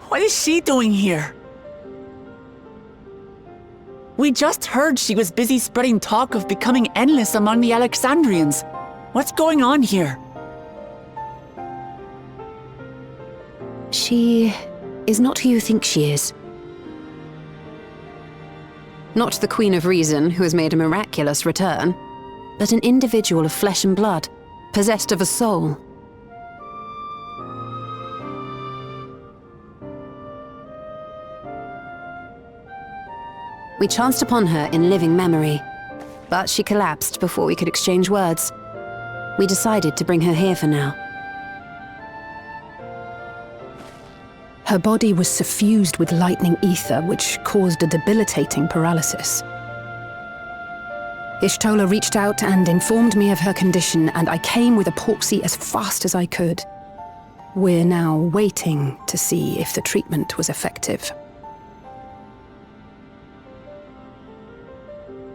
What is she doing here? We just heard she was busy spreading talk of becoming endless among the Alexandrians. What's going on here? She is not who you think she is. Not the Queen of Reason who has made a miraculous return, but an individual of flesh and blood, possessed of a soul. We chanced upon her in living memory, but she collapsed before we could exchange words. We decided to bring her here for now. Her body was suffused with lightning ether, which caused a debilitating paralysis. Ishtola reached out and informed me of her condition, and I came with a Porksy as fast as I could. We're now waiting to see if the treatment was effective.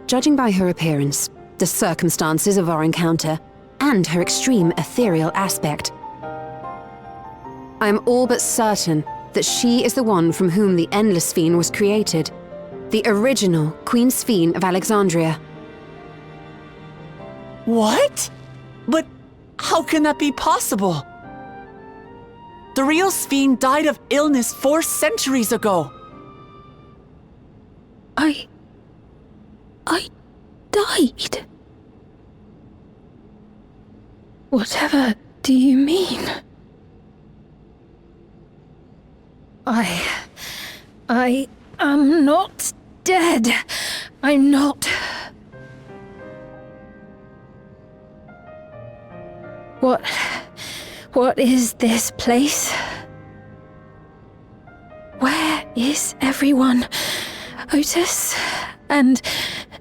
Judging by her appearance, the circumstances of our encounter, and her extreme ethereal aspect, I am all but certain that she is the one from whom the Endless Sphere was created, the original Queen Sphere of Alexandria. What? But how can that be possible? The real Sphere died of illness 4 centuries ago. I died? Whatever do you mean? I am not dead. I'm not. What is this place? Where is everyone? Otis and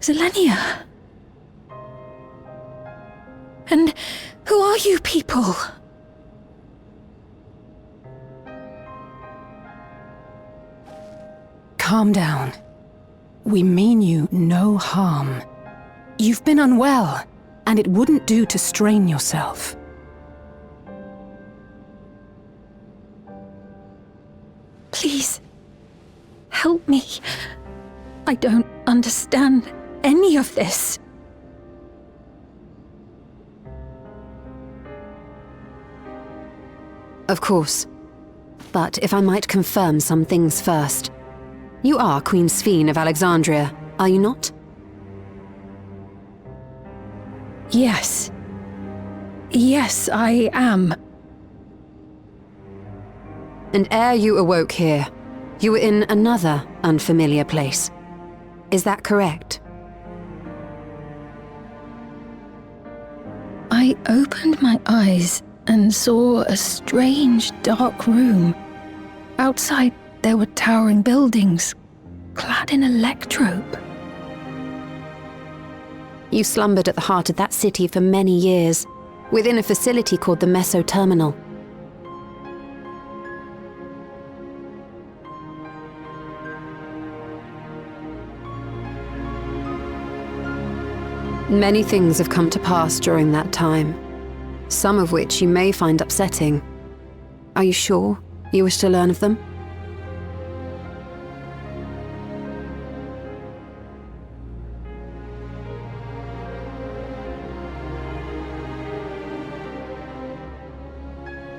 Zelenia? And who are you people? Calm down. We mean you no harm. You've been unwell, and it wouldn't do to strain yourself. Please, help me. I don't understand any of this. Of course. But if I might confirm some things first. You are Queen Sphere of Alexandria, are you not? Yes. Yes, I am. And ere you awoke here, you were in another unfamiliar place. Is that correct? I opened my eyes and saw a strange, dark room. Outside, there were towering buildings, clad in electrope. You slumbered at the heart of that city for many years, within a facility called the Meso Terminal. Many things have come to pass during that time, some of which you may find upsetting. Are you sure you wish to learn of them?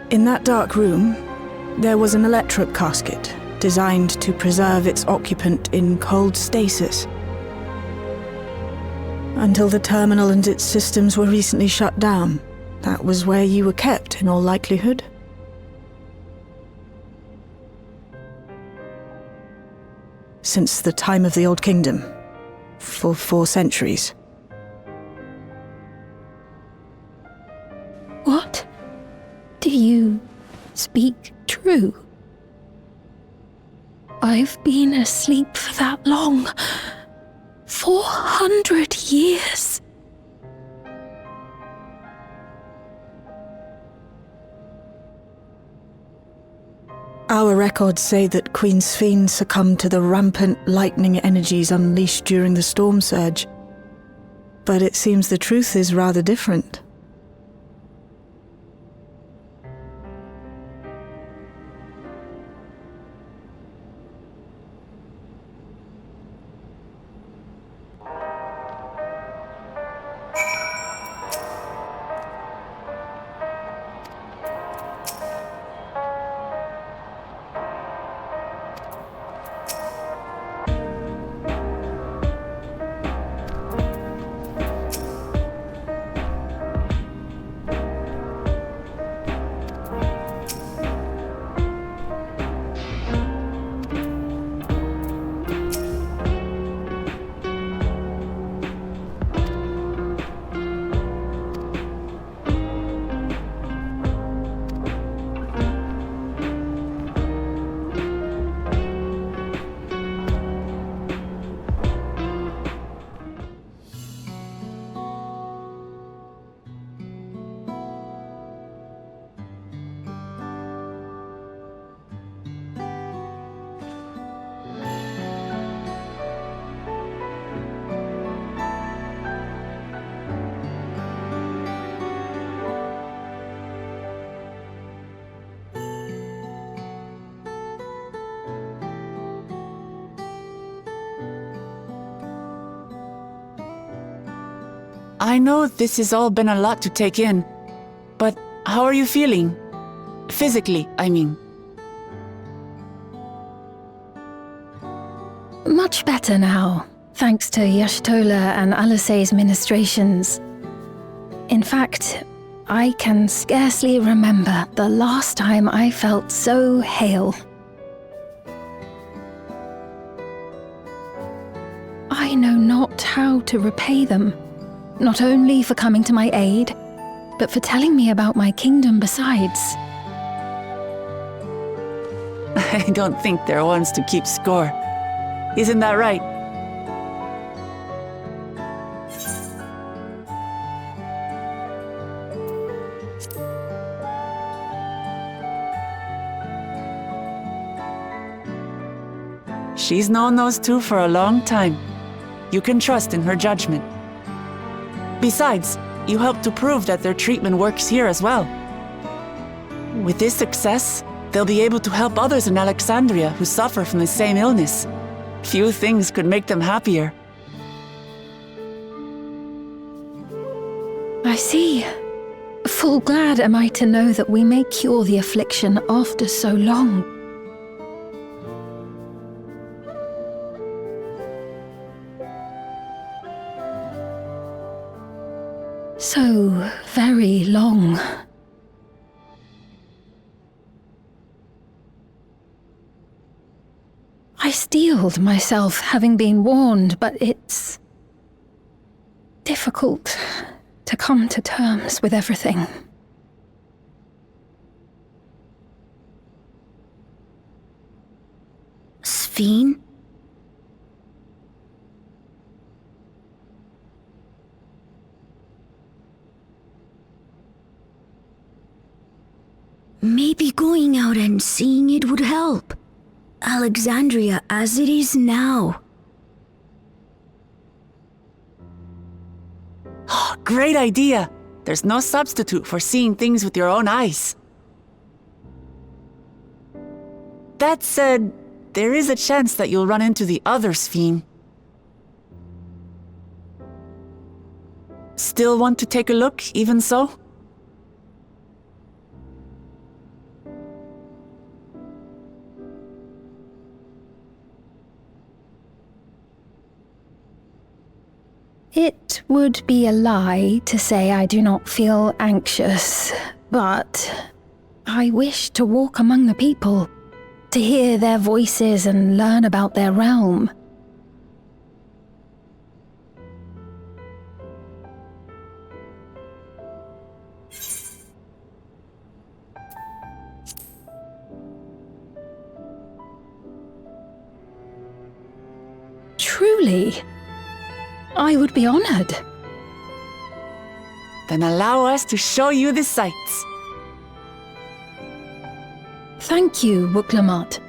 In that dark room, there was an electric casket designed to preserve its occupant in cold stasis. Until the terminal and its systems were recently shut down, that was where you were kept in all likelihood. Since the time of the Old Kingdom, for 4 centuries. What? Do you speak true? I've been asleep for that long. 400 years. Our records say that Queen Sphere succumbed to the rampant lightning energies unleashed during the storm surge. But it seems the truth is rather different. I know this has all been a lot to take in, but how are you feeling? Physically, I mean. Much better now, thanks to Yashtola and Alisei's ministrations. In fact, I can scarcely remember the last time I felt so hale. I know not how to repay them, not only for coming to my aid, but for telling me about my kingdom besides. I don't think they're ones to keep score. Isn't that right? She's known those two for a long time. You can trust in her judgment. Besides, you helped to prove that their treatment works here as well. With this success, they'll be able to help others in Alexandria who suffer from the same illness. Few things could make them happier. I see. Full glad am I to know that we may cure the affliction after so long. So very long. I steeled myself, having been warned, but it's difficult to come to terms with everything. Sphene? Maybe going out and seeing it would help. Alexandria as it is now. Great idea! There's no substitute for seeing things with your own eyes. That said, there is a chance that you'll run into the other Sphene. Still want to take a look, even so? It would be a lie to say I do not feel anxious, but I wish to walk among the people, to hear their voices and learn about their realm. Truly, I would be honored. Then allow us to show you the sights. Thank you, Wuklamot.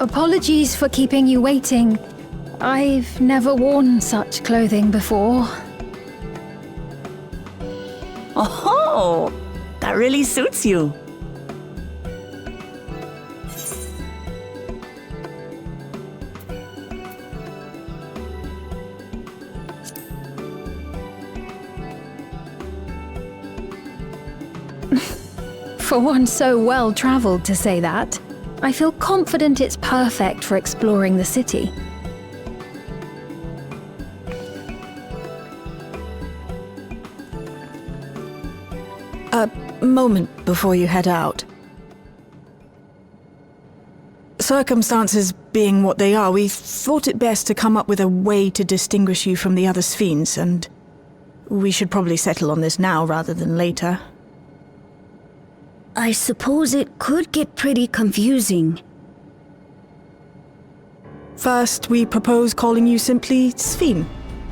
Apologies for keeping you waiting. I've never worn such clothing before. Oh, that really suits you. For one so well-traveled to say that, I feel confident it's perfect for exploring the city. A moment before you head out. Circumstances being what they are, we thought it best to come up with a way to distinguish you from the other Sphenes, and we should probably settle on this now rather than later. I suppose it could get pretty confusing. First, we propose calling you simply Sphene.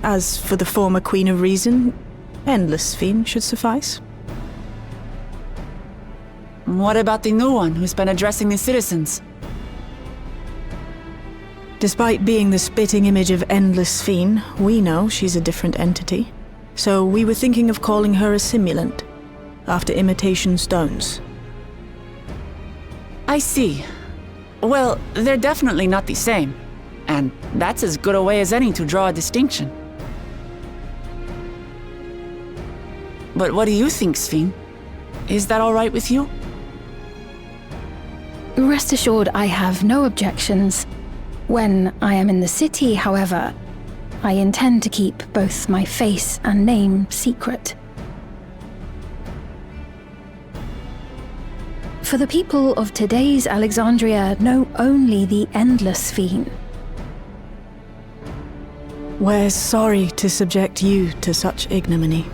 As for the former Queen of Reason, Endless Sphene should suffice. What about the new one who's been addressing the citizens? Despite being the spitting image of Endless Sphene, we know she's a different entity. So we were thinking of calling her a simulant, after imitation stones. I see. Well, they're definitely not the same. And that's as good a way as any to draw a distinction. But what do you think, Sphene? Is that all right with you? Rest assured I have no objections. When I am in the city, however, I intend to keep both my face and name secret. For the people of today's Alexandria know only the Endless Sphene. We're sorry to subject you to such ignominy.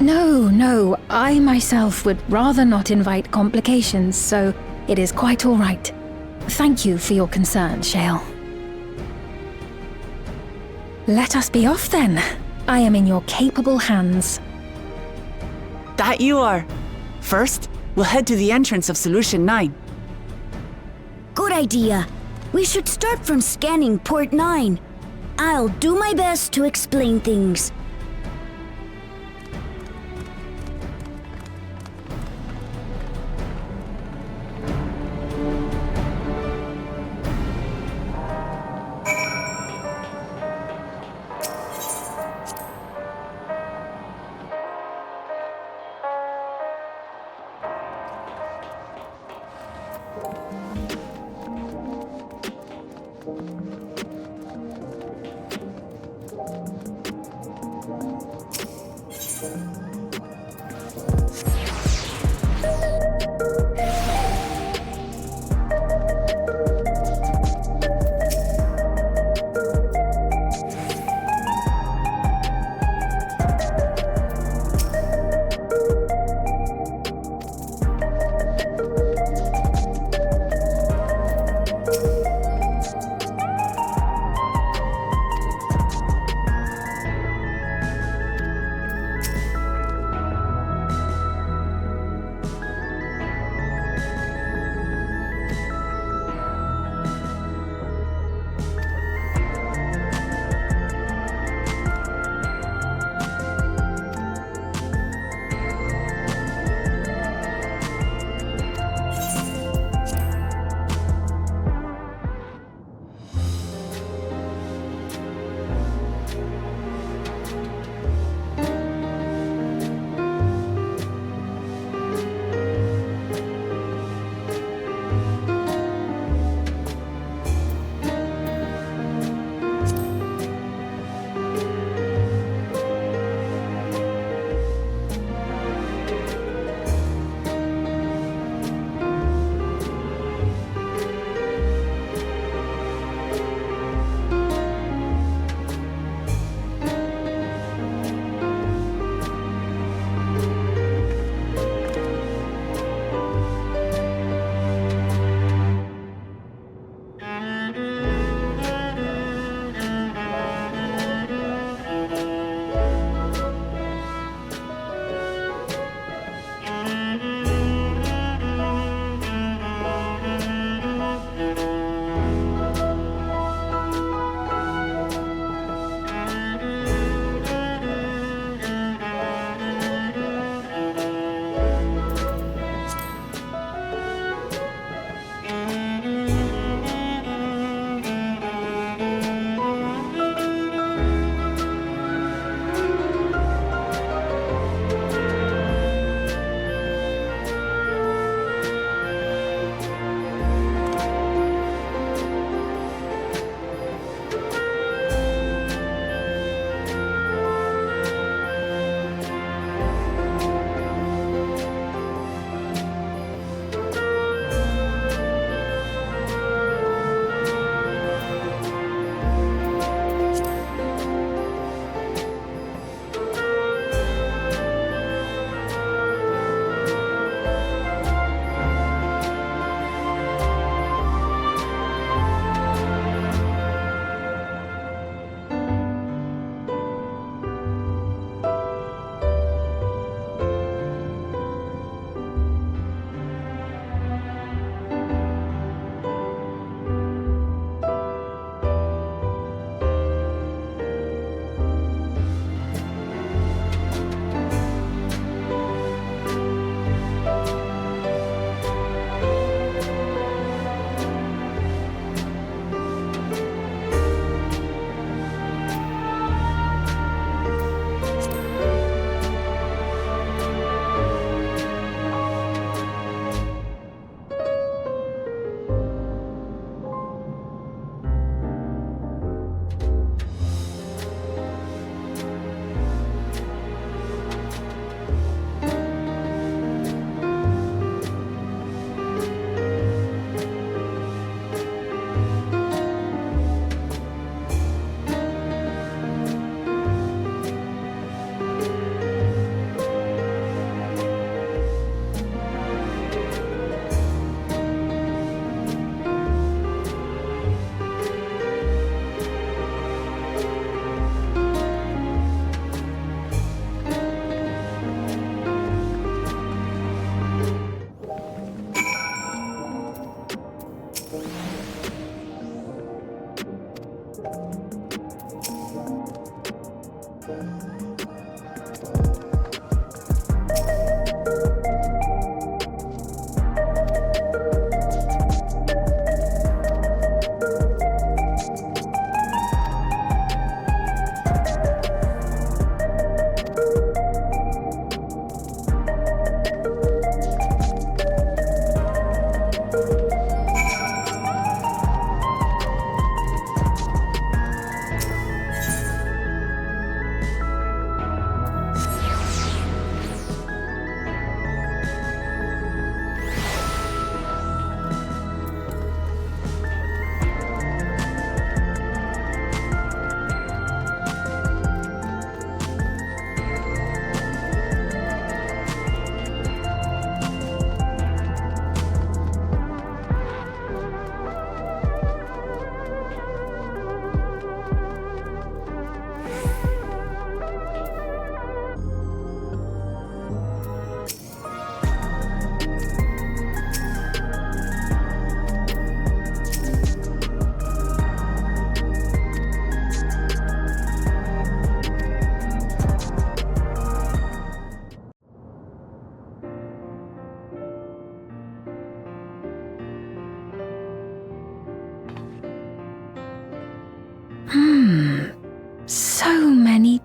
No, I myself would rather not invite complications, so it is quite all right. Thank you for your concern, Shale. Let us be off then. I am in your capable hands. That you are. First, we'll head to the entrance of Solution 9. Good idea. We should start from scanning Port 9. I'll do my best to explain things.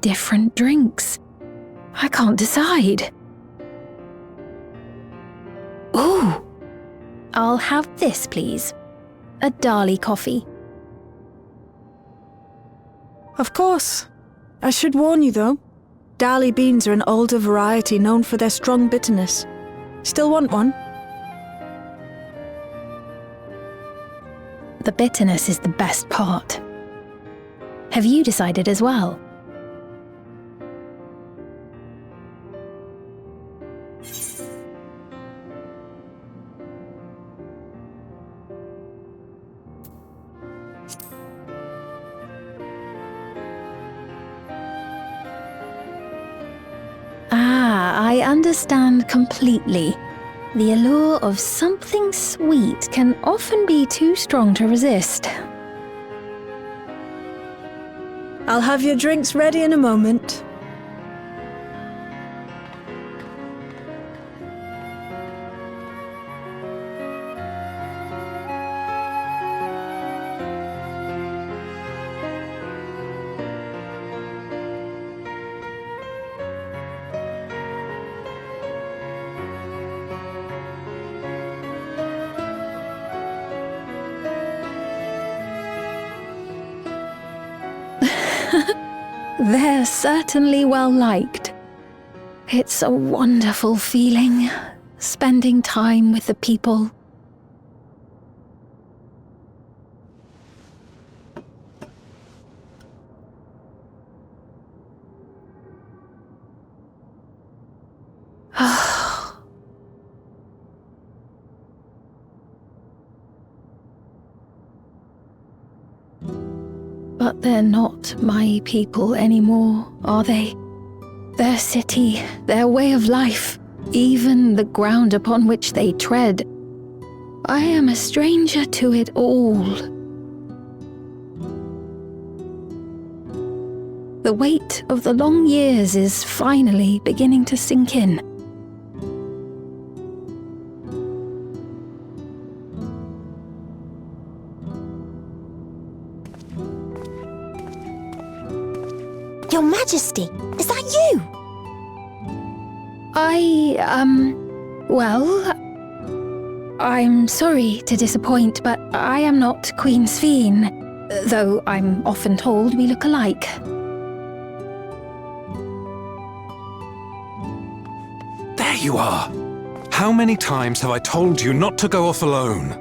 different drinks. I can't decide. Ooh! I'll have this, please. A Dali coffee. Of course. I should warn you, though. Dali beans are an older variety known for their strong bitterness. Still want one? The bitterness is the best part. Have you decided as well? I understand completely. The allure of something sweet can often be too strong to resist. I'll have your drinks ready in a moment. They're certainly well liked. It's a wonderful feeling, spending time with the people. But they're not my people anymore, are they? Their city, their way of life, even the ground upon which they tread. I am a stranger to it all. The weight of the long years is finally beginning to sink in. Your Majesty, is that you? I'm sorry to disappoint, but I am not Queen Sphene, though I'm often told we look alike. There you are! How many times have I told you not to go off alone?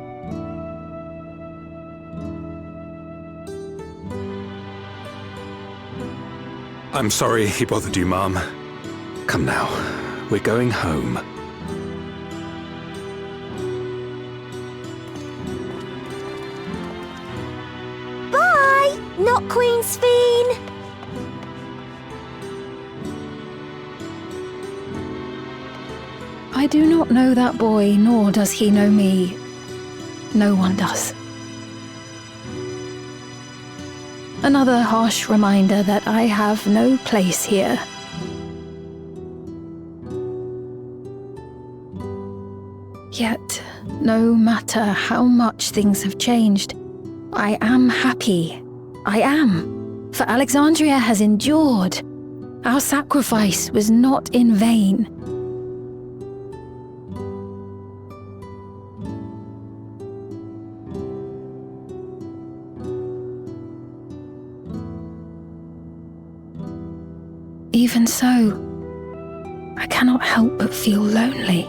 I'm sorry he bothered you, Mom. Come now, we're going home. Bye, not Queen Sphene. I do not know that boy, nor does he know me. No one does. Another harsh reminder that I have no place here. Yet, no matter how much things have changed, I am happy. I am. For Alexandria has endured. Our sacrifice was not in vain. Even so, I cannot help but feel lonely.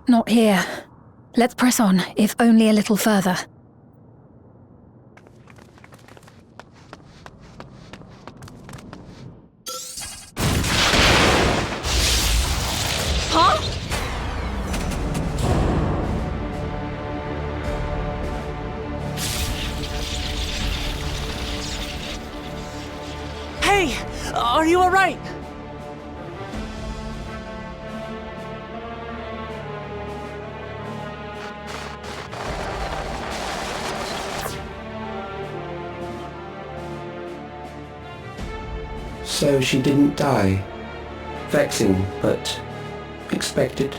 Not here. Let's press on, if only a little further. Huh? Hey! Are you alright? So she didn't die. Vexing, but expected.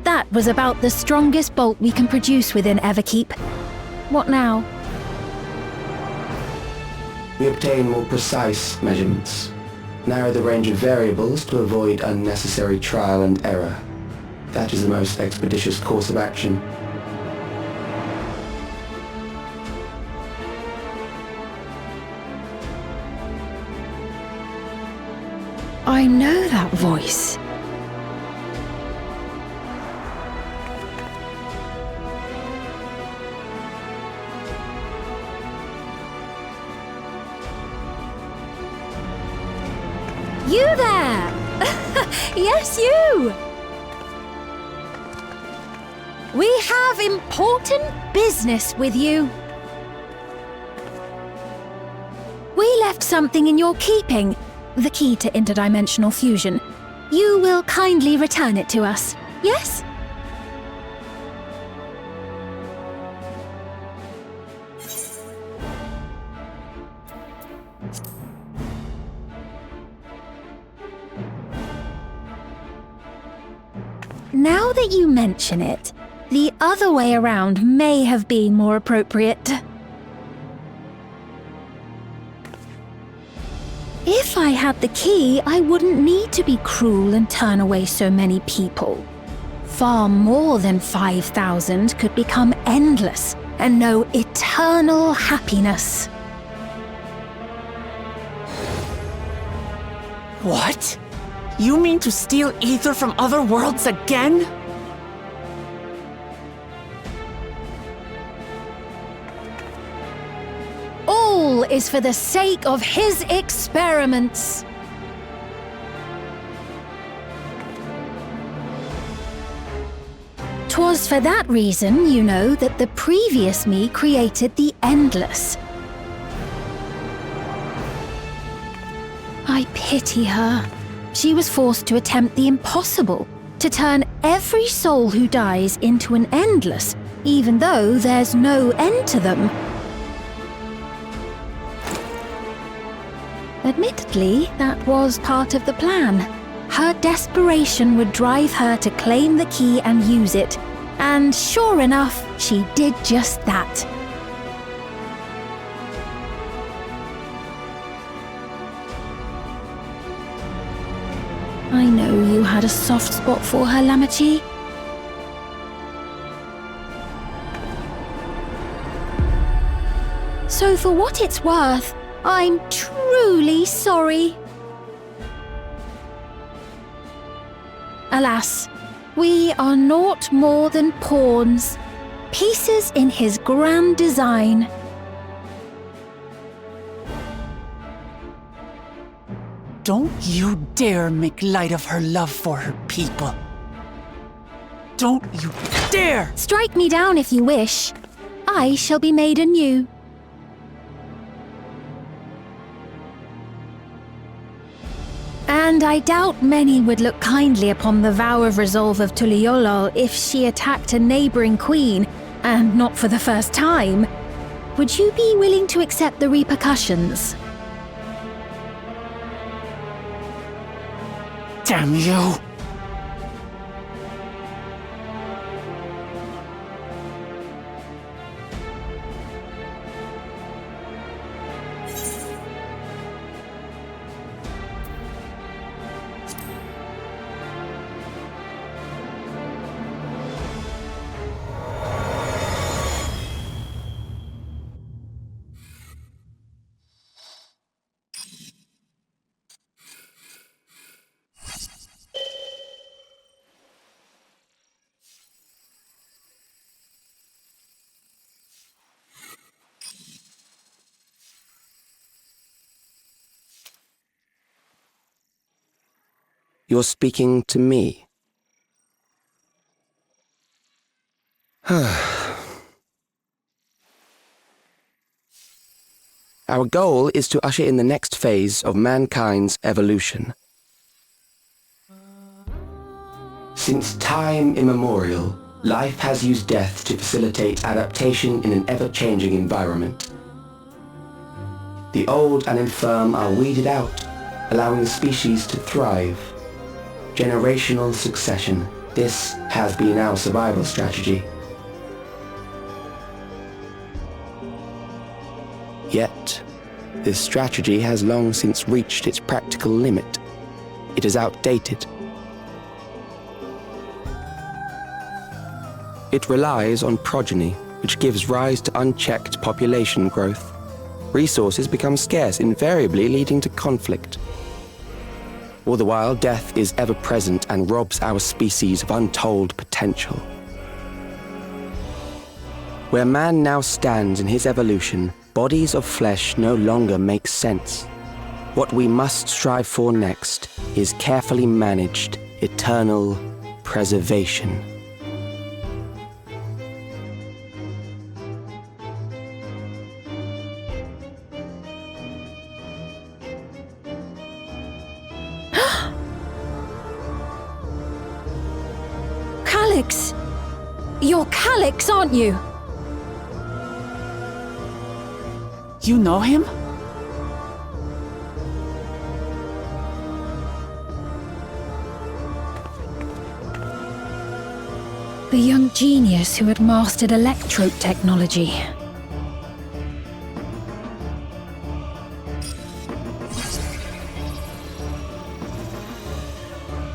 That was about the strongest bolt we can produce within Everkeep. What now? We obtain more precise measurements. Narrow the range of variables to avoid unnecessary trial and error. That is the most expeditious course of action. I know that voice. You there! Yes, you! We have important business with you. We left something in your keeping, the key to interdimensional fusion. You will kindly return it to us, yes? Now that you mention it, the other way around may have been more appropriate. If I had the key, I wouldn't need to be cruel and turn away so many people. Far more than 5,000 could become endless and know eternal happiness. What? You mean to steal ether from other worlds again? All is for the sake of his experiments. Twas for that reason, you know, that the previous me created the Endless. I pity her. She was forced to attempt the impossible, to turn every soul who dies into an Endless, even though there's no end to them. Admittedly, that was part of the plan. Her desperation would drive her to claim the key and use it, and sure enough, she did just that. I know you had a soft spot for her, Lamachi. So for what it's worth, I'm truly sorry. Alas, we are naught more than pawns, pieces in his grand design. Don't you dare make light of her love for her people. Don't you dare! Strike me down if you wish. I shall be made anew. And I doubt many would look kindly upon the vow of resolve of Tuliolol if she attacked a neighbouring queen, and not for the first time. Would you be willing to accept the repercussions? Damn you! You're speaking to me. Our goal is to usher in the next phase of mankind's evolution. Since time immemorial, life has used death to facilitate adaptation in an ever-changing environment. The old and infirm are weeded out, allowing the species to thrive. Generational succession. This has been our survival strategy. Yet, this strategy has long since reached its practical limit. It is outdated. It relies on progeny, which gives rise to unchecked population growth. Resources become scarce, invariably leading to conflict. All the while, death is ever present and robs our species of untold potential. Where man now stands in his evolution, bodies of flesh no longer make sense. What we must strive for next is carefully managed, eternal preservation. Calyx! You're Calyx, aren't you? You know him? The young genius who had mastered electrope technology.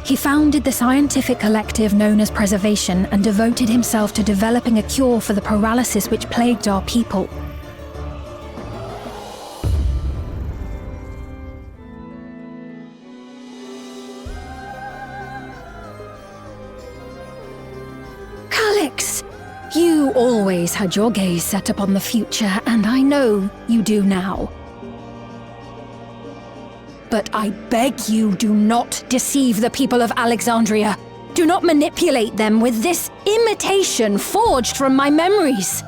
He founded the scientific collective known as Preservation and devoted himself to developing a cure for the paralysis which plagued our people. Calyx! You always had your gaze set upon the future, and I know you do now. But I beg you, do not deceive the people of Alexandria. Do not manipulate them with this imitation forged from my memories.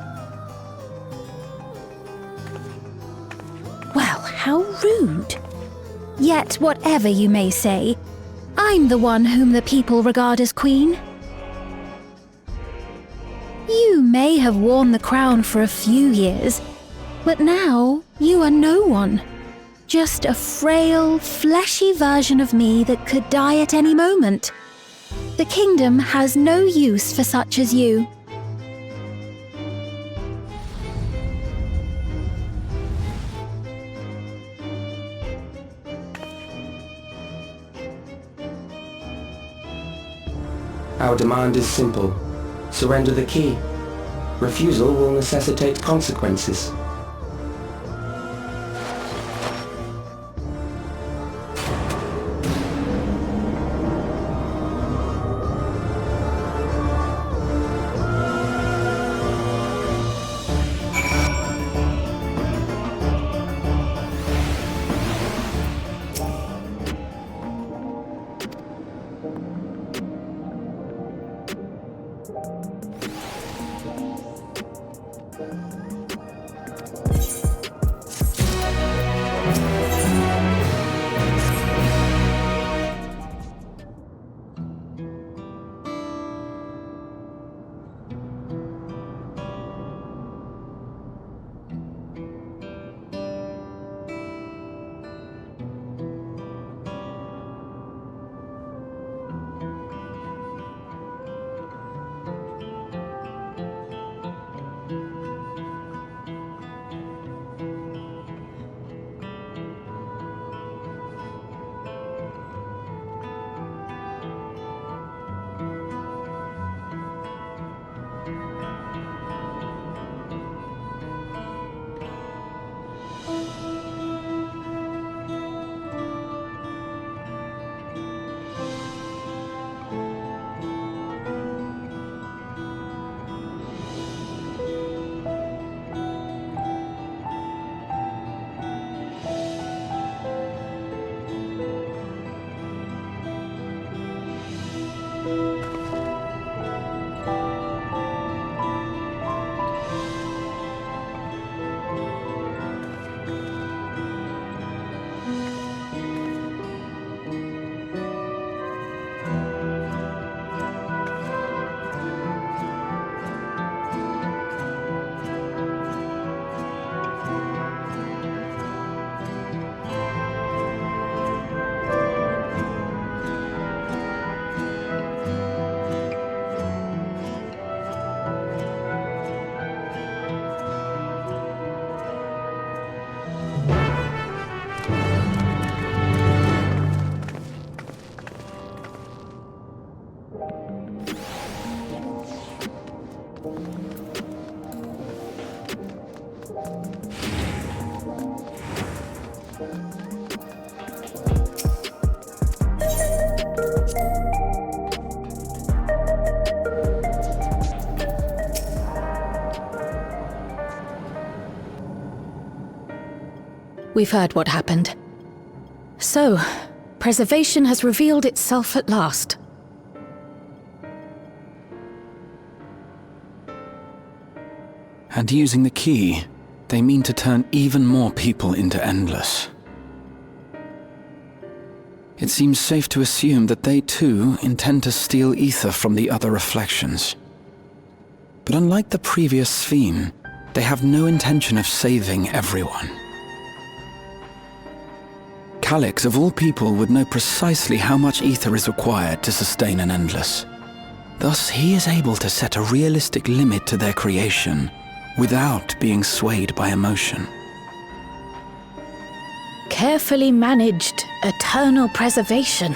Well, how rude. Yet, whatever you may say, I'm the one whom the people regard as queen. You may have worn the crown for a few years, but now you are no one. Just a frail, fleshy version of me that could die at any moment. The kingdom has no use for such as you. Our demand is simple. Surrender the key. Refusal will necessitate consequences. We've heard what happened. So, preservation has revealed itself at last. And using the key, they mean to turn even more people into Endless. It seems safe to assume that they too intend to steal ether from the other reflections. But unlike the previous Sphene, they have no intention of saving everyone. Calyx, of all people, would know precisely how much ether is required to sustain an Endless. Thus, he is able to set a realistic limit to their creation without being swayed by emotion. Carefully managed eternal preservation.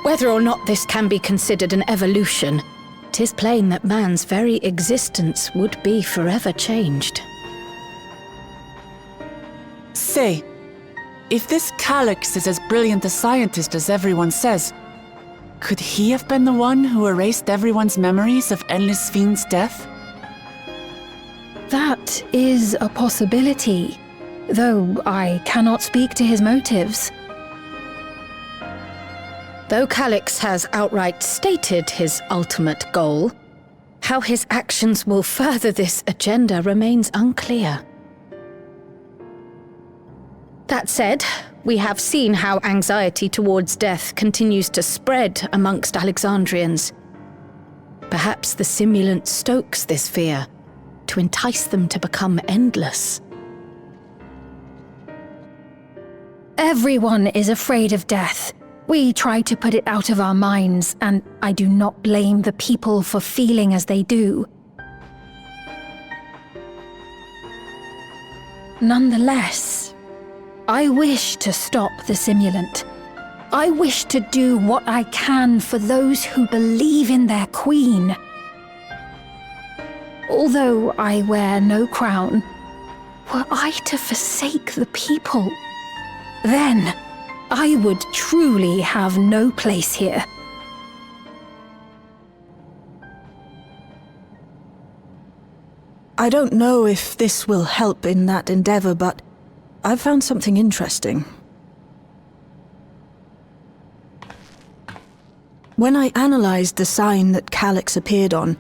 Whether or not this can be considered an evolution, 'tis plain that man's very existence would be forever changed. Say, if this Calyx is as brilliant a scientist as everyone says, could he have been the one who erased everyone's memories of Endless Sphene's death? That is a possibility, though I cannot speak to his motives. Though Calyx has outright stated his ultimate goal, how his actions will further this agenda remains unclear. That said, we have seen how anxiety towards death continues to spread amongst Alexandrians. Perhaps the simulant stokes this fear to entice them to become endless. Everyone is afraid of death. We try to put it out of our minds, and I do not blame the people for feeling as they do. Nonetheless, I wish to stop the simulant. I wish to do what I can for those who believe in their queen. Although I wear no crown, were I to forsake the people, then I would truly have no place here. I don't know if this will help in that endeavor, but I've found something interesting. When I analyzed the sign that Calyx appeared on,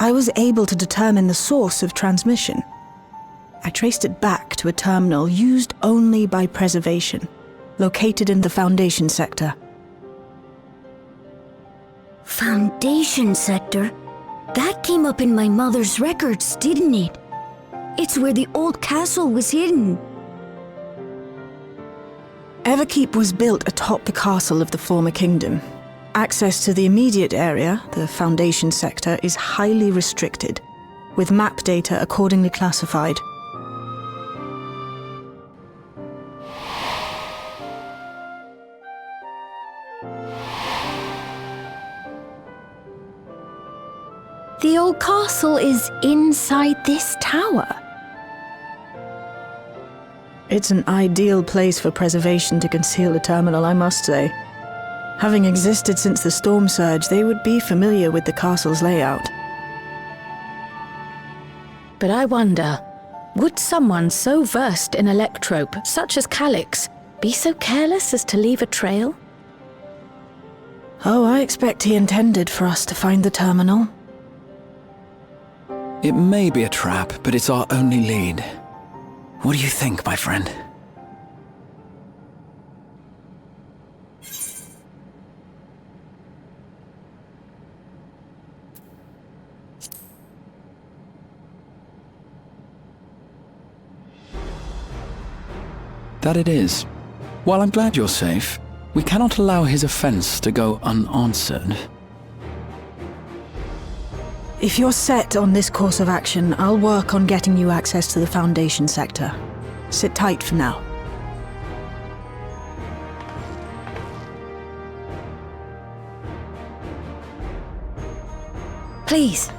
I was able to determine the source of transmission. I traced it back to a terminal used only by preservation, located in the Foundation sector. Foundation sector? That came up in my mother's records, didn't it? It's where the old castle was hidden. Everkeep was built atop the castle of the former kingdom. Access to the immediate area, the Foundation sector, is highly restricted, with map data accordingly classified. The old castle is inside this tower. It's an ideal place for preservation to conceal the terminal, I must say. Having existed since the storm surge, they would be familiar with the castle's layout. But I wonder, would someone so versed in electrope, such as Calix, be so careless as to leave a trail? Oh, I expect he intended for us to find the terminal. It may be a trap, but it's our only lead. What do you think, my friend? That it is. While I'm glad you're safe, we cannot allow his offense to go unanswered. If you're set on this course of action, I'll work on getting you access to the Foundation sector. Sit tight for now. Please,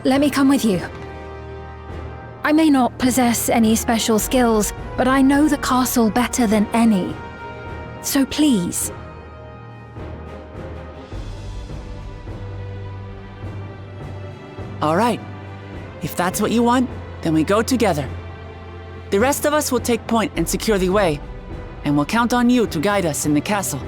let me come with you. I may not possess any special skills, but I know the castle better than any. So please. All right. If that's what you want, then we go together. The rest of us will take point and secure the way, and we'll count on you to guide us in the castle.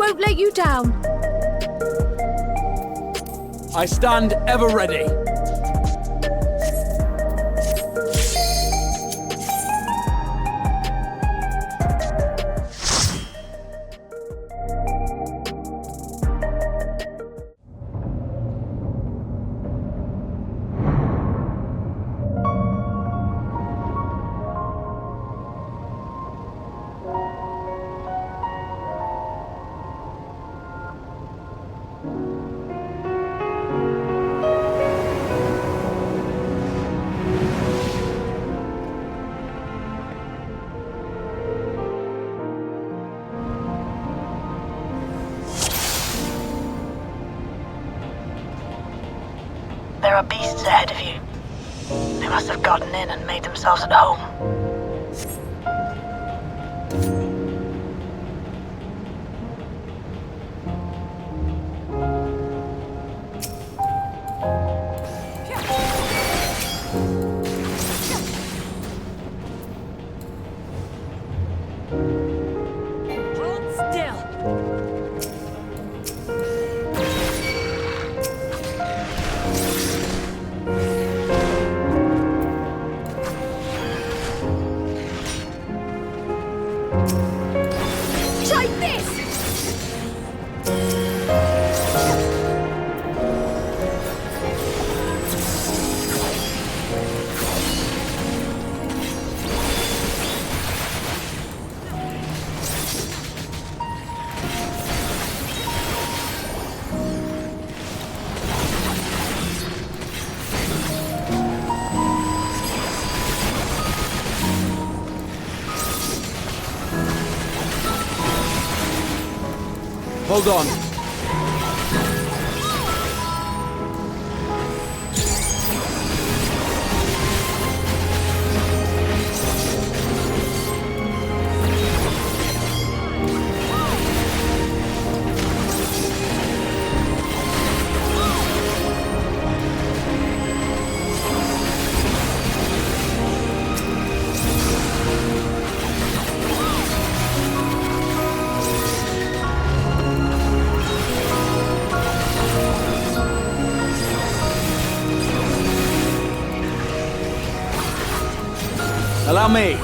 won't let you down. I stand ever ready. There are beasts ahead of you. They must have gotten in and made themselves at home. Hold on. Allow me.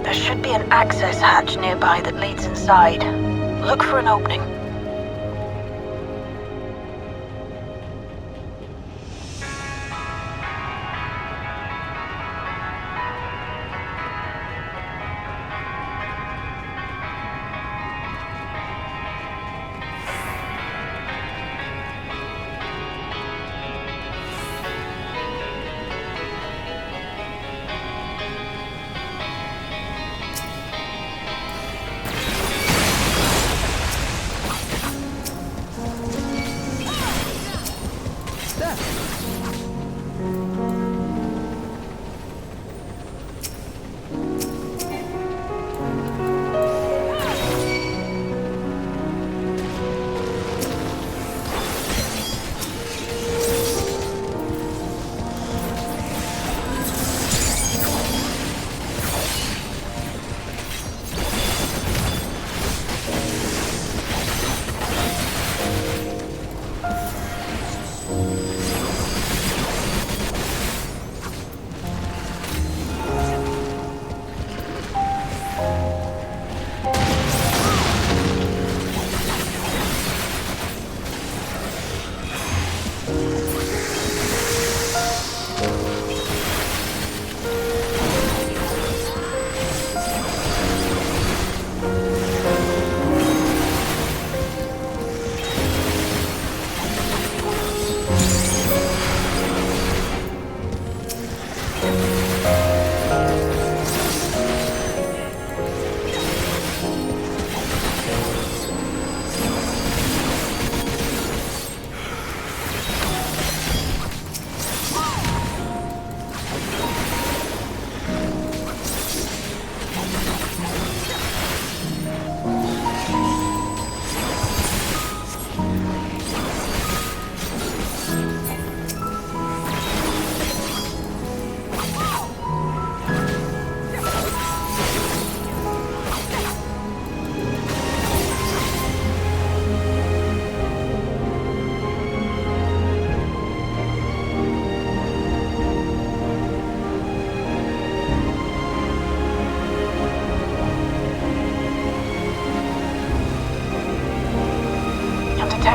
There should be an access hatch nearby that leads inside. Look for an opening.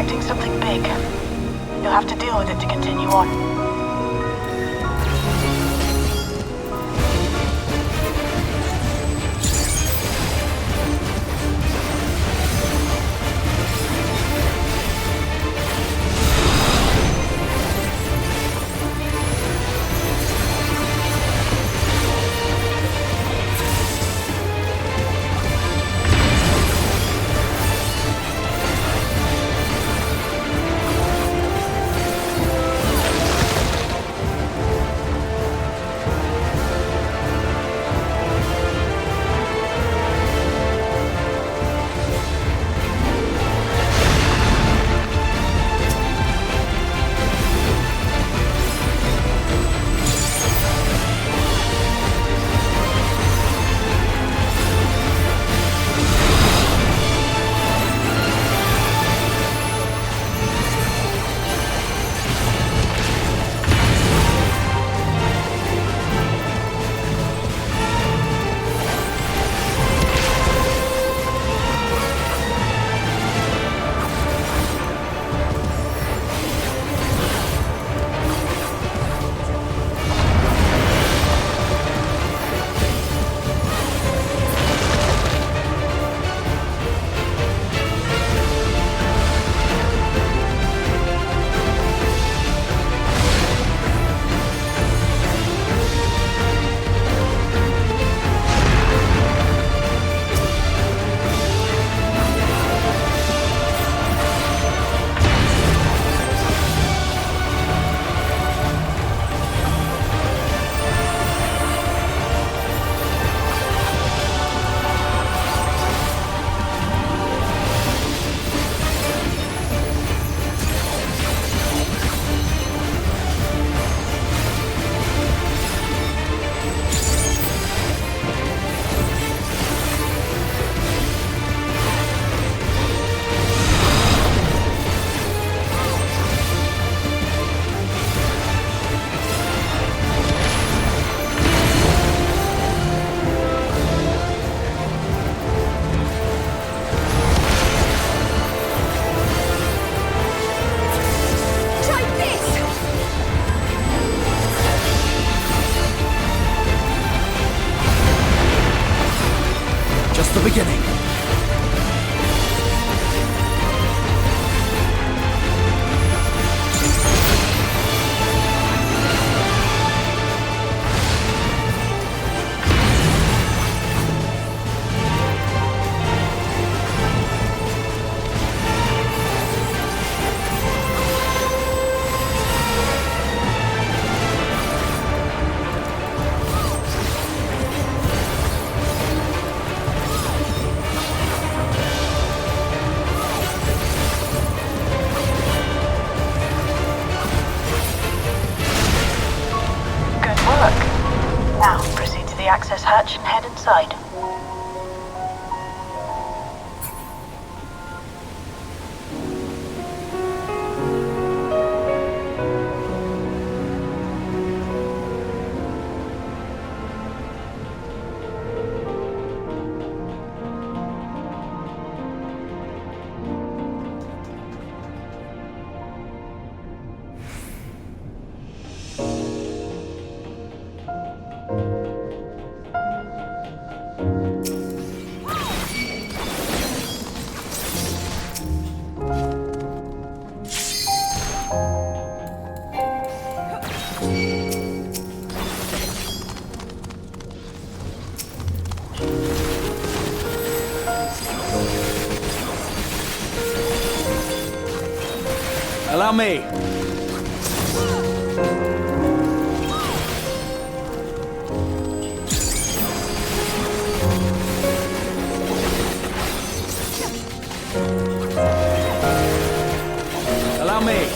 expecting something big. You'll have to deal with it to continue on. The beginning. Now, proceed to the access hatch and head inside. Allow me. Allow me.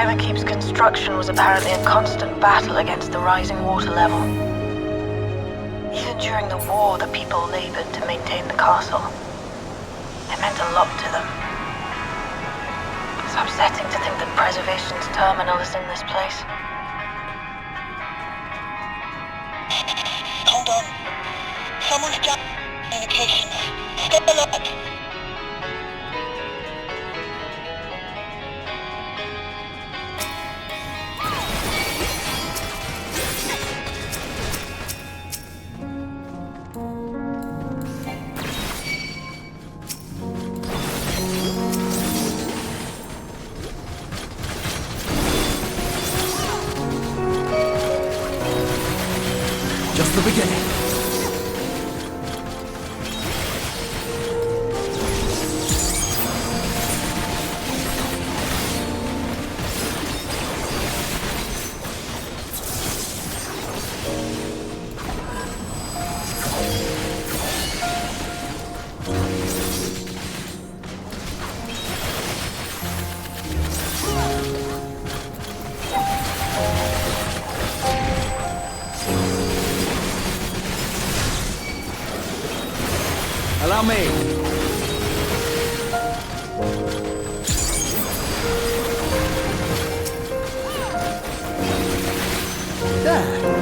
Everkeep's construction was apparently a constant battle against the rising water level. Even during the war, the people labored to maintain the castle. It meant a lot to them. It's upsetting to think that preservation's terminal is in this place. Hold on. Someone's down communication. Stay alert. Just the beginning. Allow me. There.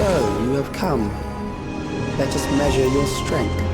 So, you have come. Let us measure your strength.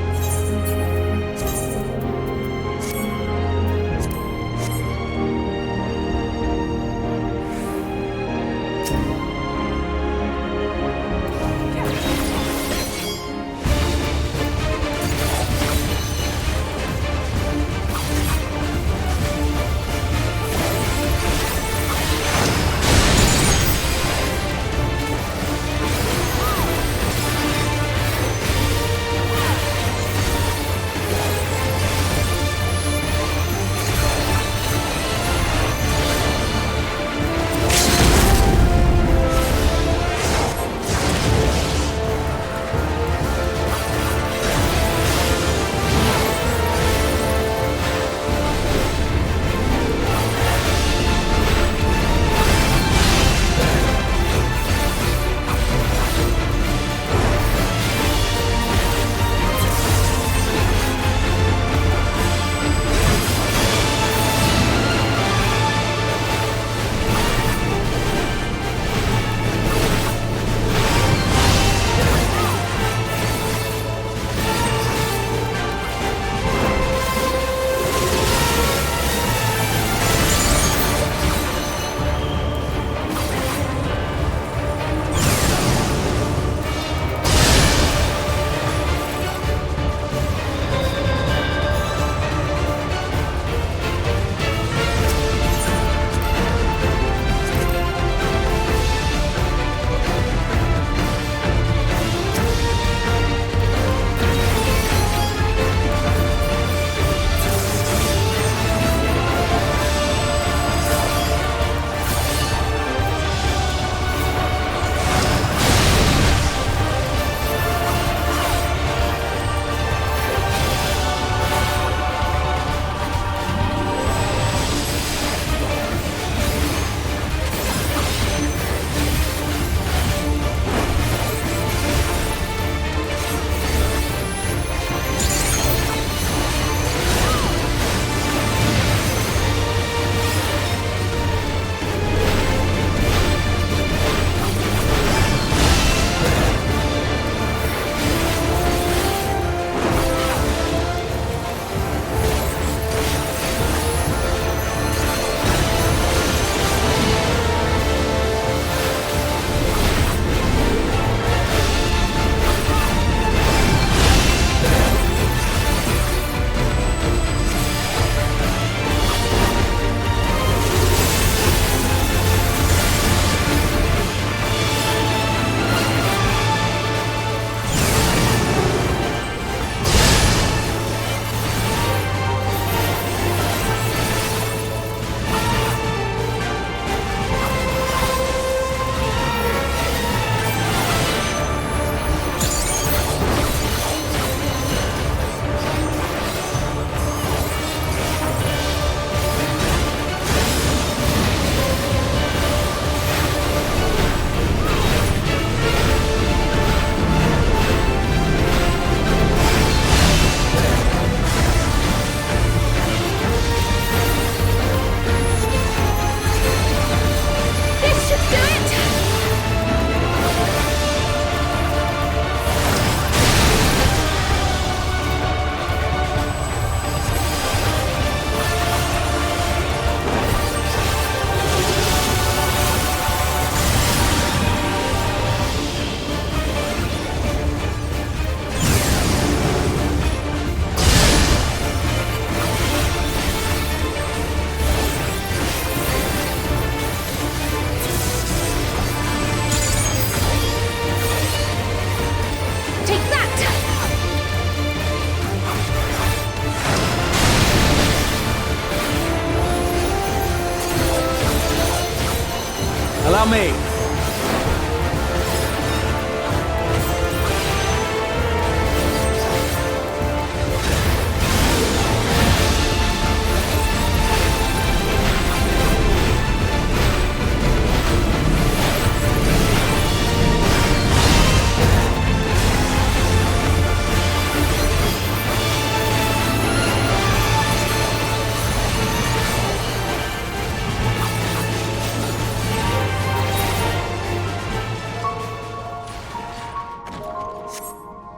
Allow me.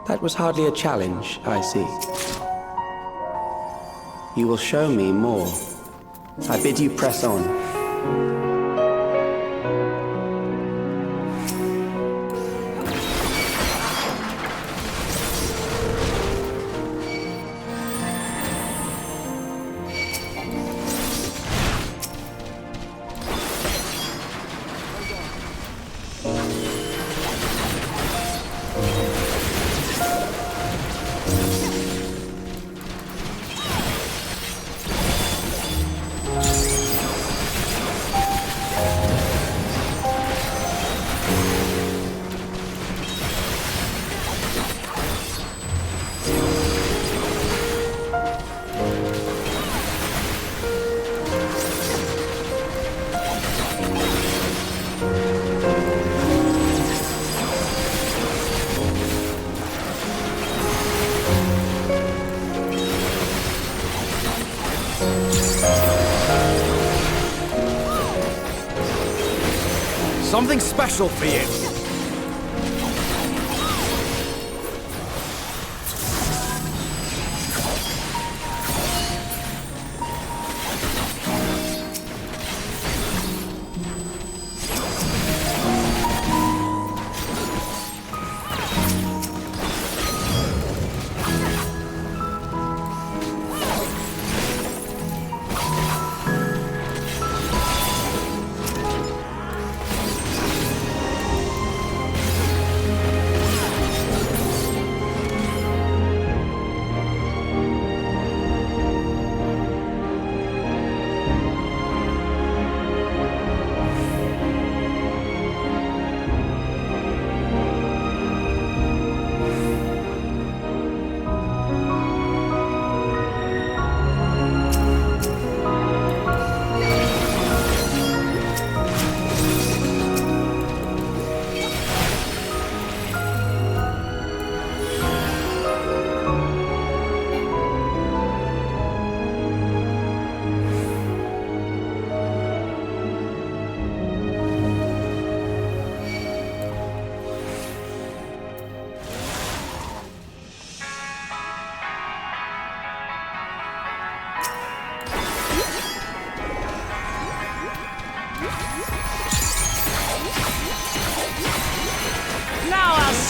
That was hardly a challenge, I see. You will show me more. I bid you press on. Something special for you.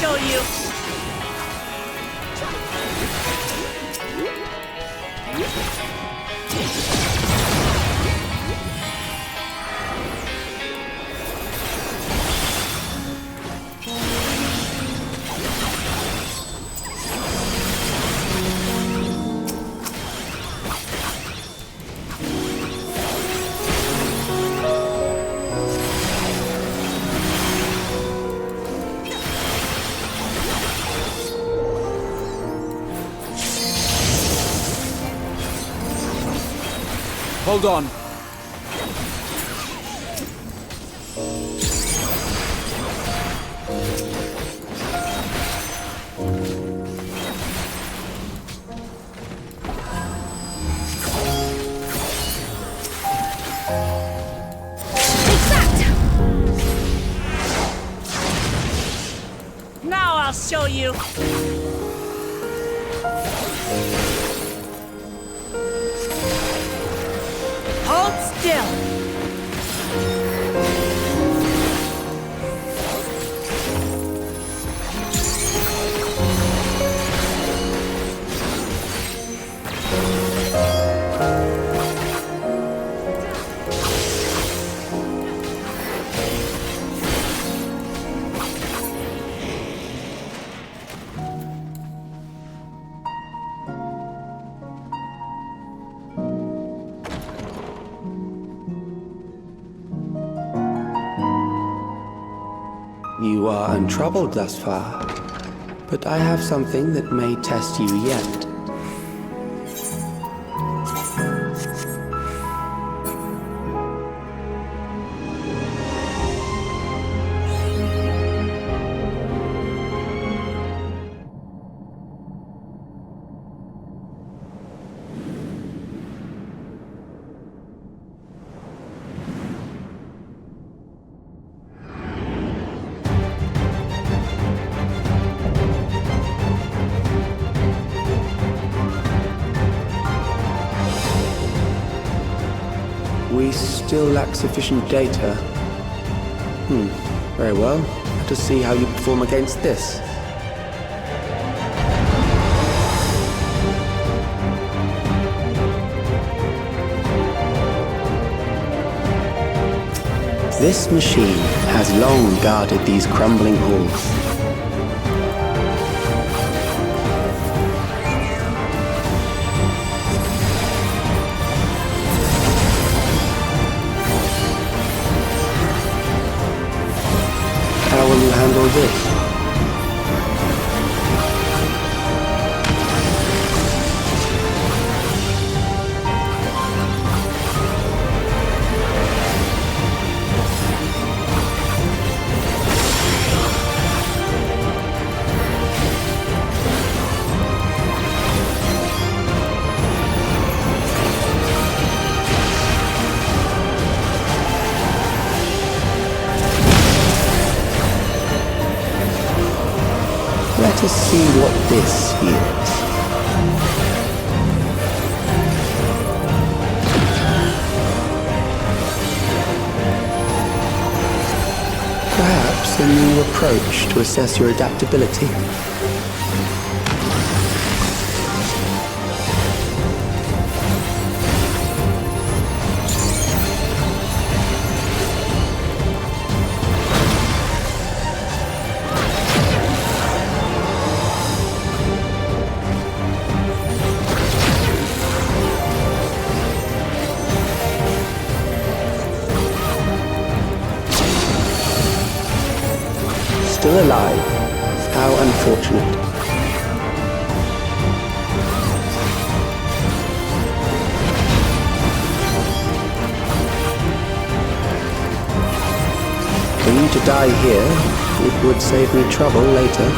Show you. Hold on. Now I'll show you. Hold still. You are untroubled thus far, but I have something that may test you yet. We still lack sufficient data. Very well. Let us see how you perform against this. This machine has long guarded these crumbling halls. How will you handle this? Let us see what this is. Perhaps a new approach to assess your adaptability. Still alive. How unfortunate. For you to die here, it would save me trouble later.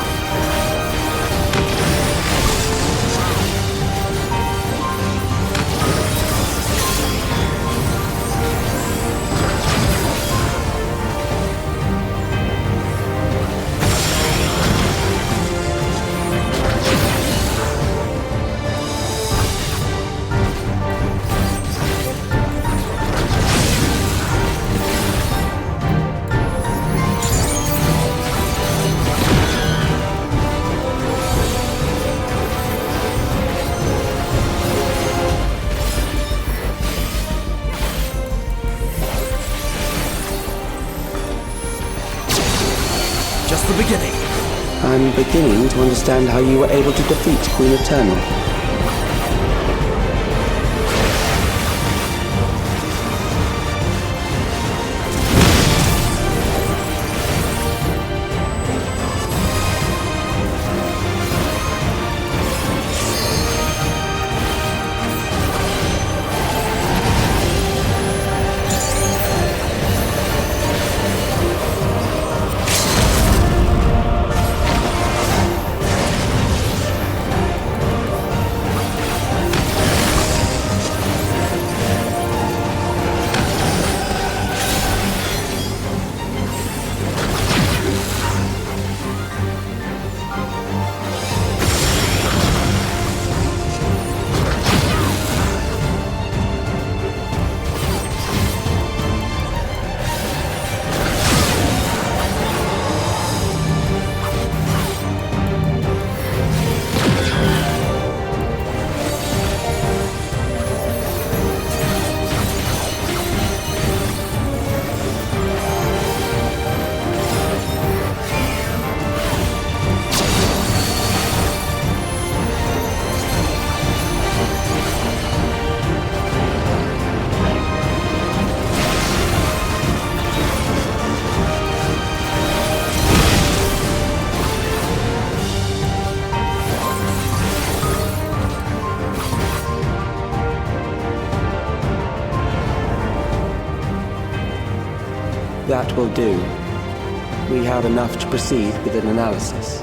Just the beginning. I'm beginning to understand how you were able to defeat Queen Eternal. That will do. We have enough to proceed with an analysis.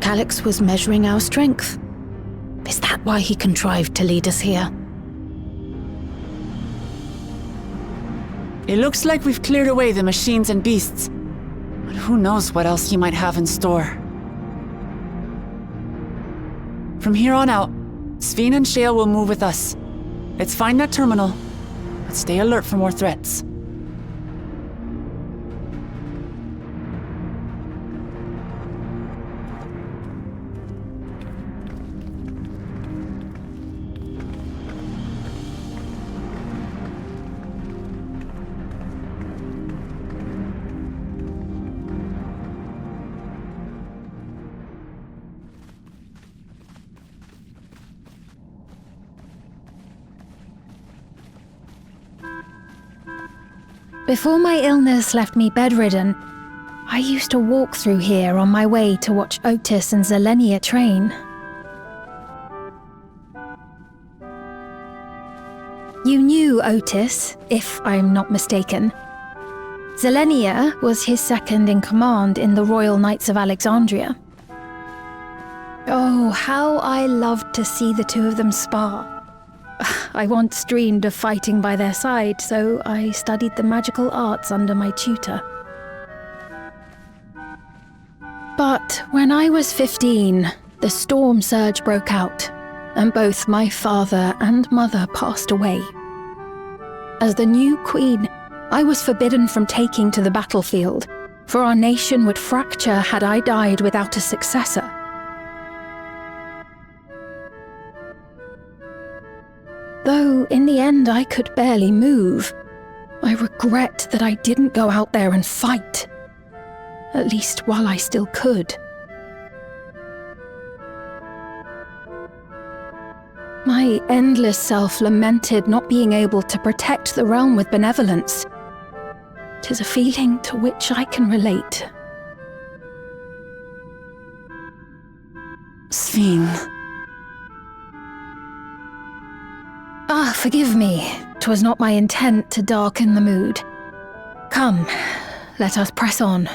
Calix was measuring our strength. Is that why he contrived to lead us here? It looks like we've cleared away the machines and beasts. But who knows what else he might have in store. From here on out, Sven and Shale will move with us. Let's find that terminal, but stay alert for more threats. Before my illness left me bedridden, I used to walk through here on my way to watch Otis and Zelenia train. You knew Otis, if I'm not mistaken. Zelenia was his second in command in the Royal Knights of Alexandria. Oh, how I loved to see the two of them spar. I once dreamed of fighting by their side, so I studied the magical arts under my tutor. But when I was 15, the storm surge broke out, and both my father and mother passed away. As the new queen, I was forbidden from taking to the battlefield, for our nation would fracture had I died without a successor. Though in the end I could barely move, I regret that I didn't go out there and fight. At least while I still could. My endless self lamented not being able to protect the realm with benevolence. 'Tis a feeling to which I can relate. Sven. Ah, forgive me. 'Twas not my intent to darken the mood. Come, let us press on.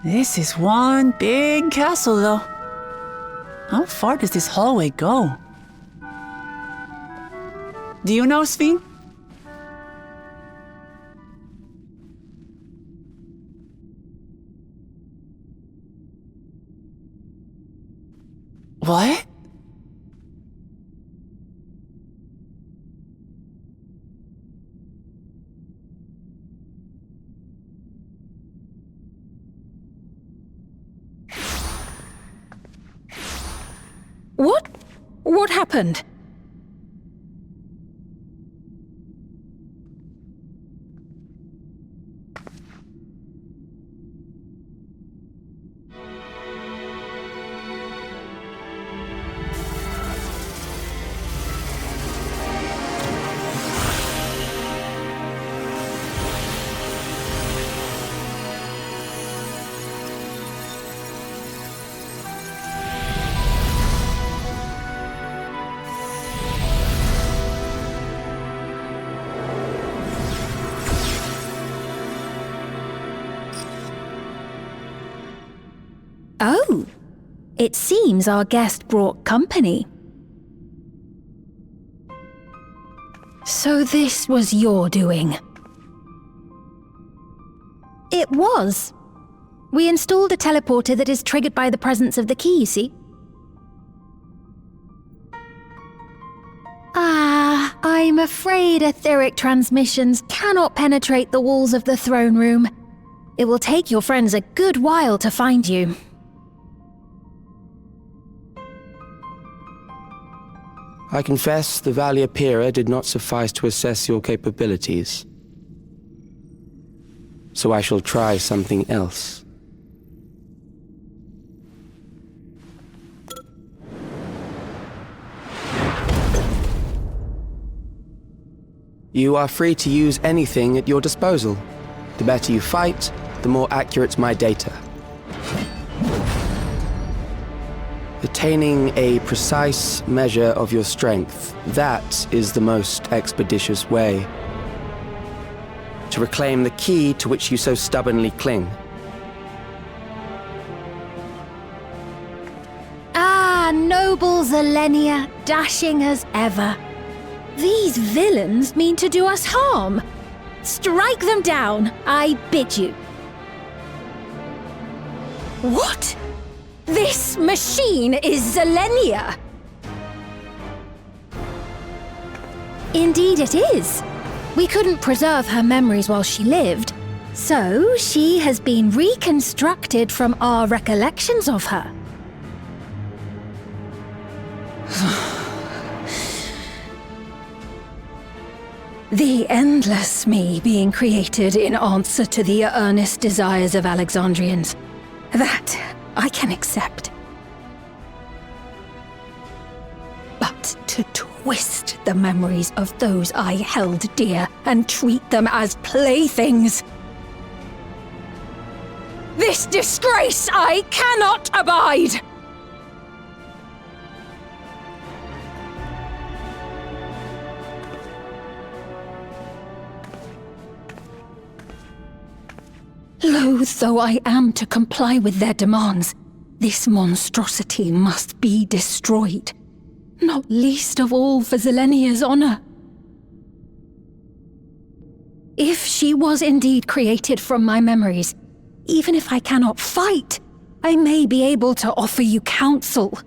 This is one big castle, though. How far does this hallway go? Do you know, Sven? What? What happened? Oh, it seems our guest brought company. So this was your doing? It was. We installed a teleporter that is triggered by the presence of the key, see? I'm afraid etheric transmissions cannot penetrate the walls of the throne room. It will take your friends a good while to find you. I confess the Valia Pira did not suffice to assess your capabilities. So I shall try something else. You are free to use anything at your disposal. The better you fight, the more accurate my data. Attaining a precise measure of your strength, that is the most expeditious way to reclaim the key to which you so stubbornly cling. Ah, noble Zelenia, dashing as ever. These villains mean to do us harm. Strike them down, I bid you. What? This machine is Zelenia! Indeed it is. We couldn't preserve her memories while she lived, so she has been reconstructed from our recollections of her. The endless me being created in answer to the earnest desires of Alexandrians. That I can accept. But to twist the memories of those I held dear and treat them as playthings. This disgrace I cannot abide! Loath though I am to comply with their demands, this monstrosity must be destroyed. Not least of all for Zelenia's honor. If she was indeed created from my memories, even if I cannot fight, I may be able to offer you counsel.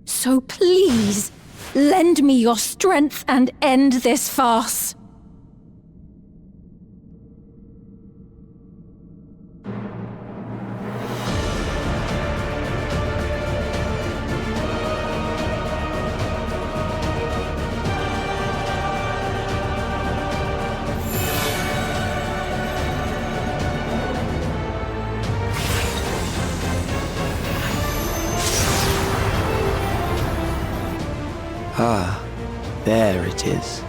So please, lend me your strength and end this farce. Ah, there it is.